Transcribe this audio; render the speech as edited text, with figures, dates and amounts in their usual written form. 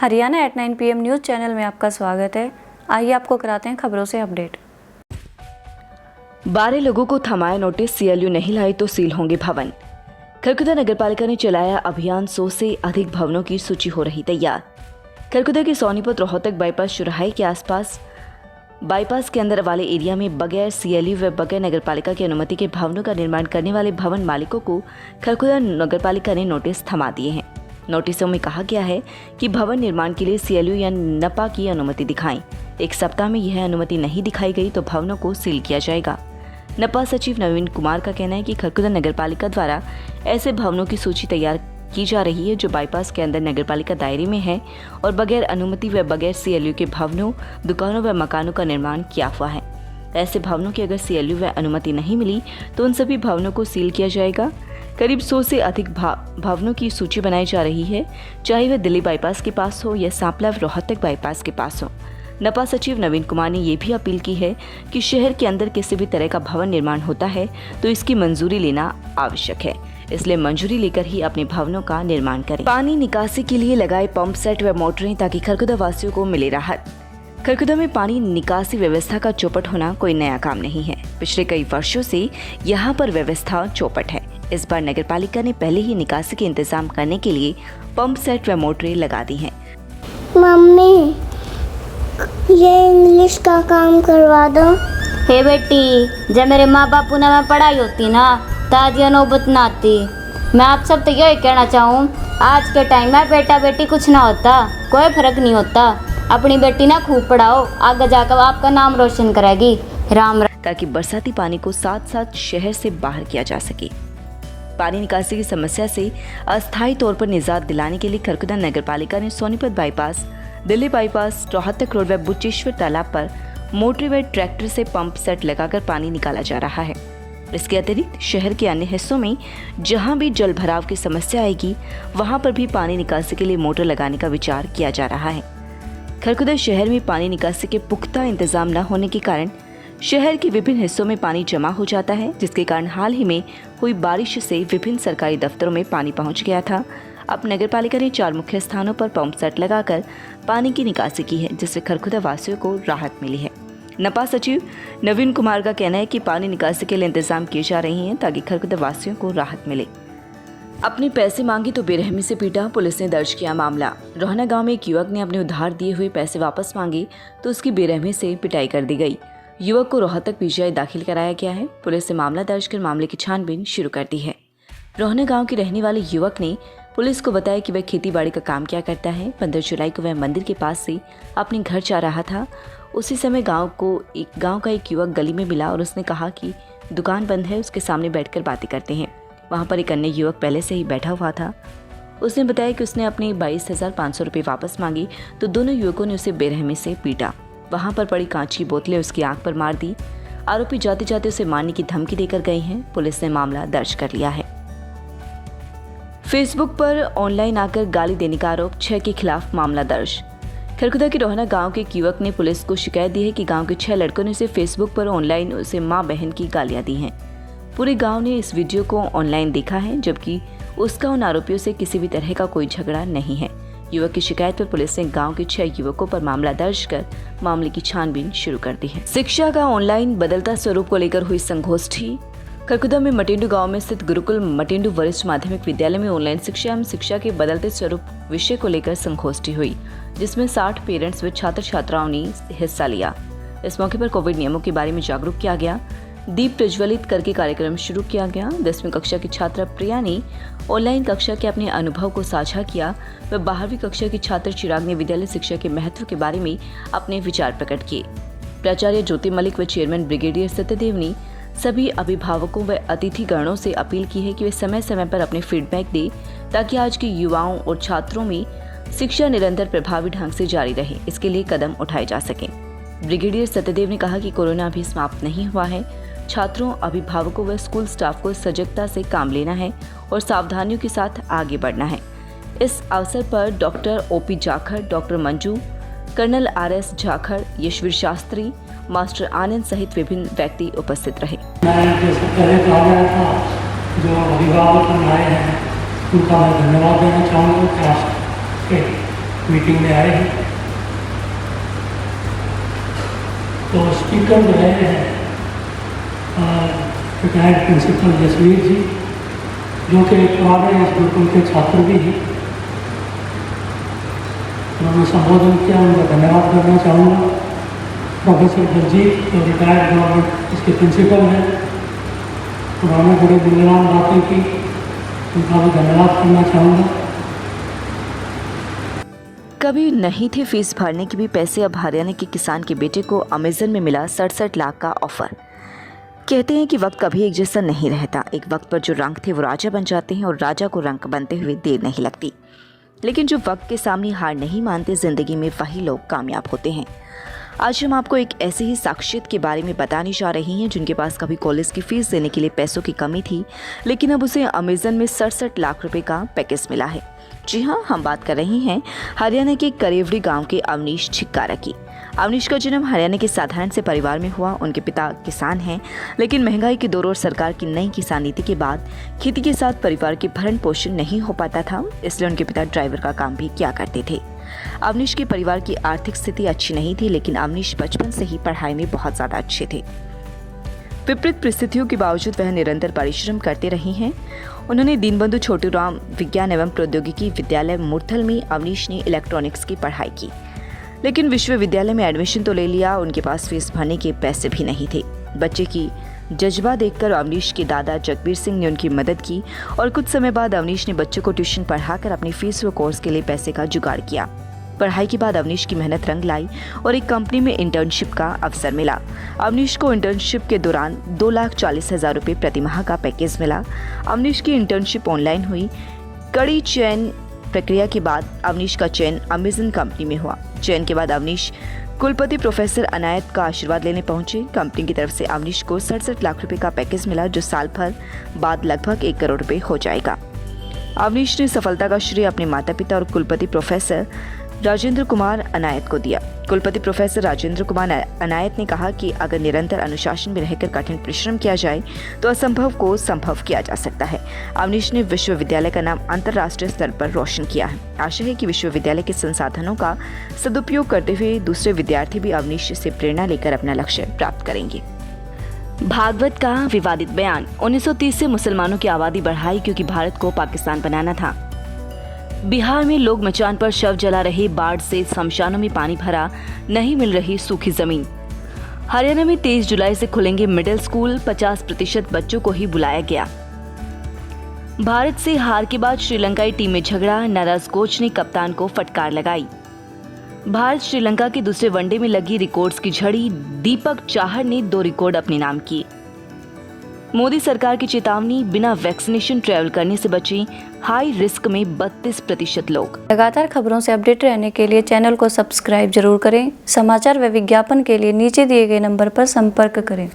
Haryana at 9 PM news channel में आपका स्वागत है। आइए आपको कराते हैं खबरों से अपडेट। 12 लोगों को थमाया नोटिस, सीएलयू नहीं लाई तो सील होंगे भवन। खरखुदा नगरपालिका ने चलाया अभियान, 100 से अधिक भवनों की सूची हो रही तैयार। खरखुदा के सोनीपत रोहतक बाईपास चौराहे के आसपास बाईपास के अंदर वाले एरिया में बगैर सीएलयू व बगैर नगरपालिका की अनुमति के भवनों का निर्माण करने वाले भवन मालिकों को खरखुदा नगरपालिका ने नोटिस थमा दिए हैं। नोटिसों में कहा गया है कि भवन निर्माण के लिए सीएलयू या नपा की अनुमति दिखाएं। 1 सप्ताह में यह अनुमति नहीं दिखाई गई तो भवनों को सील किया जाएगा। नपा सचिव नवीन कुमार का कहना है कि खरखुदा नगरपालिका द्वारा ऐसे भवनों की सूची तैयार की जा रही है जो बाईपास के अंदर नगरपालिका दायरे में है और बगैर अनुमति व बगैर सीएलयू के भवनों, दुकानों व मकानों का निर्माण किया हुआ है। ऐसे भवनों की अगर सीएलयू व अनुमति नहीं मिली तो उन सभी भवनों को सील किया जाएगा। करीब 100 से अधिक भवनों की सूची बनाई जा रही है, चाहे वह दिल्ली बाईपास के पास हो या सांपला रोहतक बाईपास के पास हो। नपा सचिव नवीन कुमार ने यह भी अपील की है कि शहर के अंदर किसी भी तरह का भवन निर्माण होता है तो इसकी मंजूरी लेना आवश्यक है, इसलिए मंजूरी लेकर ही अपने भवनों का निर्माण करें। पानी निकासी के लिए लगाए पंप सेट व मोटरें ताकि खरखुदा वासियों को मिले राहत। खरखुदा में पानी निकासी व्यवस्था का चौपट होना कोई नया काम नहीं है। पिछले कई वर्षों से यहाँ पर व्यवस्था चौपट है। इस बार नगरपालिका ने पहले ही निकासी के इंतजाम करने के लिए पंप सेट व मोटरें लगा दी हैं। मम्मी, ये इंग्लिश का काम करवा दो। हे बेटी, जब मेरे माँ बापू ने मैं पढ़ाई होती ना ताजिया नौबत ना आती। मैं आप सब तो यही कहना चाहूँ, आज के टाइम में बेटा बेटी कुछ ना होता, कोई फर्क नहीं होता। अपनी बेटी ना खूब पढ़ाओ, आगे जाकर आपका नाम रोशन करेगी। राम ताकि बरसाती पानी को साथ साथ शहर से बाहर किया जा सके। पानी निकासी की समस्या से अस्थायी तौर पर निजात दिलाने के लिए खरखुदा नगरपालिका ने Sonipat bypass, Delhi bypass, Rohtak road व बुचेश्वर तालाब पर मोटर व ट्रैक्टर से पंप सेट लगाकर पानी निकाला जा रहा है। इसके अतिरिक्त शहर के अन्य हिस्सों में जहां भी जल भराव की समस्या आएगी वहां पर भी पानी निकासी के लिए मोटर लगाने का विचार किया जा रहा है। खरखुदा शहर में पानी निकासी के पुख्ता इंतजाम न होने के कारण शहर के विभिन्न हिस्सों में पानी जमा हो जाता है, जिसके कारण हाल ही में हुई बारिश से विभिन्न सरकारी दफ्तरों में पानी पहुंच गया था। अब नगरपालिका ने 4 मुख्य स्थानों पर पंप सेट लगाकर पानी की निकासी की है, जिससे खरखुदा वासियों को राहत मिली है। नपा सचिव नवीन कुमार का कहना है कि पानी निकासी के लिए इंतजाम किए जा रहे हैं ताकि खरखुदा वासियों को राहत मिले। अपने पैसे मांगे तो बेरहमी से पीटा, पुलिस ने दर्ज किया मामला। रोहना गांव में एक युवक ने अपने उधार दिए हुए पैसे वापस मांगे तो उसकी बेरहमी से पिटाई कर दी गई। युवक को रोहतक पीजीआई दाखिल कराया गया है। पुलिस ने मामला दर्ज कर मामले की छानबीन शुरू कर दी है। रोहना गांव के रहने वाले युवक ने पुलिस को बताया कि वह खेती बाड़ी का काम किया करता है। 15 जुलाई को वह मंदिर के पास से अपने घर जा रहा था। उसी समय गांव का एक युवक गली में मिला और उसने कहा कि दुकान बंद है, उसके सामने बैठकर बातें करते हैं। वहां पर एक अन्य युवक पहले से ही बैठा हुआ था। उसने बताया कि उसने अपने 22,500 रुपये वापस मांगे तो दोनों युवकों ने उसे बेरहमी से पीटा। वहां पर पड़ी कांच की बोतलें उसकी आंख पर मार दी। आरोपी जाते जाते उसे मारने की धमकी देकर गए हैं। पुलिस ने मामला दर्ज कर लिया है। फेसबुक पर ऑनलाइन आकर गाली देने का आरोप, 6 के खिलाफ मामला दर्ज। खरखुदा के रोहना गांव के एक युवक ने पुलिस को शिकायत दी है कि गांव के 6 लड़कों ने उसे फेसबुक पर ऑनलाइन उसे मां बहन की गालियां दी हैं। पूरे गांव ने इस वीडियो को ऑनलाइन देखा है, जबकि उसका उन आरोपियों से किसी भी तरह का कोई झगड़ा नहीं है। युवक की शिकायत पर पुलिस ने गांव के 6 युवकों पर मामला दर्ज कर मामले की छानबीन शुरू कर दी है। शिक्षा का ऑनलाइन बदलता स्वरूप को लेकर हुई संगोष्ठी। खरखुदा में मटेंडू गांव में स्थित गुरुकुल मटेंडू वरिष्ठ माध्यमिक विद्यालय में ऑनलाइन शिक्षा एवं शिक्षा के बदलते स्वरूप विषय को लेकर संगोष्ठी हुई, जिसमें 60 पेरेंट्स व छात्र छात्राओं ने हिस्सा लिया। इस मौके पर कोविड नियमों के बारे में जागरूक किया गया। दीप प्रज्वलित करके कार्यक्रम शुरू किया गया। 10वीं कक्षा की छात्रा प्रिया ने ऑनलाइन कक्षा के अपने अनुभव को साझा किया व 12वीं कक्षा की छात्र चिराग ने विद्यालय शिक्षा के महत्व के बारे में अपने विचार प्रकट किए। प्राचार्य ज्योति मलिक व चेयरमैन ब्रिगेडियर सत्यदेव ने सभी अभिभावकों व अतिथि गणों से अपील की है कि वे समय समय पर अपने फीडबैक दें ताकि आज के युवाओं और छात्रों में शिक्षा निरंतर प्रभावी ढंग से जारी रहे। इसके लिए कदम उठाए जा सकें। ब्रिगेडियर सत्यदेव ने कहा कि कोरोना अभी समाप्त नहीं हुआ है। छात्रों, अभिभावकों व स्कूल स्टाफ को सजगता से काम लेना है और सावधानियों के साथ आगे बढ़ना है। इस अवसर पर doctor OP Jakhar, doctor Manju, colonel RS Jakhar, Yashveer Shastri, master Anand सहित विभिन्न व्यक्ति उपस्थित रहे। जो अभिभावक आए हैं उनका मैं धन्यवाद देना चाहूँगा। मीटिंग में आए हैं। तो स्पीकर जो है रिटायर्ड प्रिंसिपल जसवीर जी, जो कि पुराने इस गुरुकुल के छात्र भी हैं। उन्होंने संबोधन किया, उनका धन्यवाद करना चाहूँगा। प्रोफेसर बलजीत जो रिटायर्ड गवर्नमेंट इसके प्रिंसिपल हैं, उन्होंने बड़ी मूल्यवान बातें की, उनका भी धन्यवाद करना चाहूँगा। कभी नहीं थे फीस भरने के भी पैसे, अब हरियाणा के किसान के बेटे को अमेजन में मिला 67 लाख का ऑफर। कहते हैं कि वक्त कभी एक जैसा नहीं रहता। एक वक्त पर जो रंग थे वो राजा बन जाते हैं और राजा को रंग बनते हुए देर नहीं लगती। लेकिन जो वक्त के सामने हार नहीं मानते, जिंदगी में वही लोग कामयाब होते हैं। आज हम आपको एक ऐसे ही शख्सियत के बारे में बताने जा रहे हैं जिनके पास कभी कॉलेज की फीस देने के लिए पैसों की कमी थी, लेकिन अब उसे अमेजन में 67 लाख रुपए का पैकेज मिला है। जी हाँ, हम बात कर रहे हैं हरियाणा के करेवड़ी गांव के अवनीश छिक्कारा की। अवनीश का जन्म हरियाणा के साधारण से परिवार में हुआ। उनके पिता किसान हैं, लेकिन महंगाई के दौर और सरकार की नई किसान नीति के बाद खेती के साथ परिवार की भरण पोषण नहीं हो पाता था, इसलिए उनके पिता ड्राइवर का काम भी किया करते थे। अवनीश के परिवार की आर्थिक स्थिति अच्छी नहीं थी, लेकिन अवनीश बचपन से ही पढ़ाई में बहुत ज्यादा अच्छे थे। विपरीत परिस्थितियों के बावजूद वह निरंतर परिश्रम करते रहे हैं। उन्होंने दीनबंधु छोटूराम विज्ञान एवं प्रौद्योगिकी विद्यालय मुरथल में अवनीश ने इलेक्ट्रॉनिक्स की पढ़ाई की, लेकिन विश्वविद्यालय में एडमिशन तो ले लिया, उनके पास फीस भरने के पैसे भी नहीं थे। बच्चे की जज्बा देखकर अवनीश के दादा जगबीर सिंह ने उनकी मदद की और कुछ समय बाद अवनीश ने बच्चों को ट्यूशन पढ़ाकर अपनी फीस व कोर्स के लिए पैसे का जुगाड़ किया। पढ़ाई के बाद अवनीश की मेहनत रंग लाई और एक कंपनी में इंटर्नशिप का अवसर मिला। अवनीश को इंटर्नशिप के दौरान 2,40,000 रुपये प्रति माह का पैकेज मिला। अवनीश की इंटर्नशिप ऑनलाइन हुई। कड़ी चयन प्रक्रिया के बाद अवनीश का चयन अमेजन कंपनी में हुआ। चयन के बाद अवनीश कुलपति प्रोफेसर अनायत का आशीर्वाद लेने पहुंचे। कंपनी की तरफ से अवनीश को 67 लाख रुपए का पैकेज मिला, जो साल भर बाद लगभग 1 करोड़ रुपए हो जाएगा। अवनीश ने सफलता का श्रेय अपने माता पिता और कुलपति प्रोफेसर राजेंद्र कुमार अनायत को दिया। कुलपति प्रोफेसर राजेंद्र कुमार अनायत ने कहा कि अगर निरंतर अनुशासन में रहकर कठिन परिश्रम किया जाए तो असंभव को संभव किया जा सकता है। अवनीश ने विश्वविद्यालय का नाम अंतर्राष्ट्रीय स्तर पर रोशन किया है। आशा है कि विश्वविद्यालय के संसाधनों का सदुपयोग करते हुए दूसरे विद्यार्थी भी अवनीश से प्रेरणा लेकर अपना लक्ष्य प्राप्त करेंगे। भागवत का विवादित बयान। 1930 से मुसलमानों की आबादी बढ़ाई क्योंकि भारत को पाकिस्तान बनाना था। बिहार में लोग मचान पर शव जला रहे, बाढ़ से शमशानों में पानी भरा, नहीं मिल रही सूखी जमीन। हरियाणा में 23 जुलाई से खुलेंगे मिडिल स्कूल, 50% बच्चों को ही बुलाया गया। भारत से हार के बाद श्रीलंकाई टीम में झगड़ा, नाराज कोच ने कप्तान को फटकार लगाई। भारत श्रीलंका के दूसरे वनडे में लगी रिकॉर्ड्स की झड़ी, दीपक चाहर ने 2 रिकॉर्ड अपने नाम किए। मोदी सरकार की चेतावनी, बिना वैक्सीनेशन ट्रैवल करने से बची, हाई रिस्क में 32% लोग। लगातार खबरों से अपडेट रहने के लिए चैनल को सब्सक्राइब जरूर करें। समाचार व विज्ञापन के लिए नीचे दिए गए नंबर पर संपर्क करें।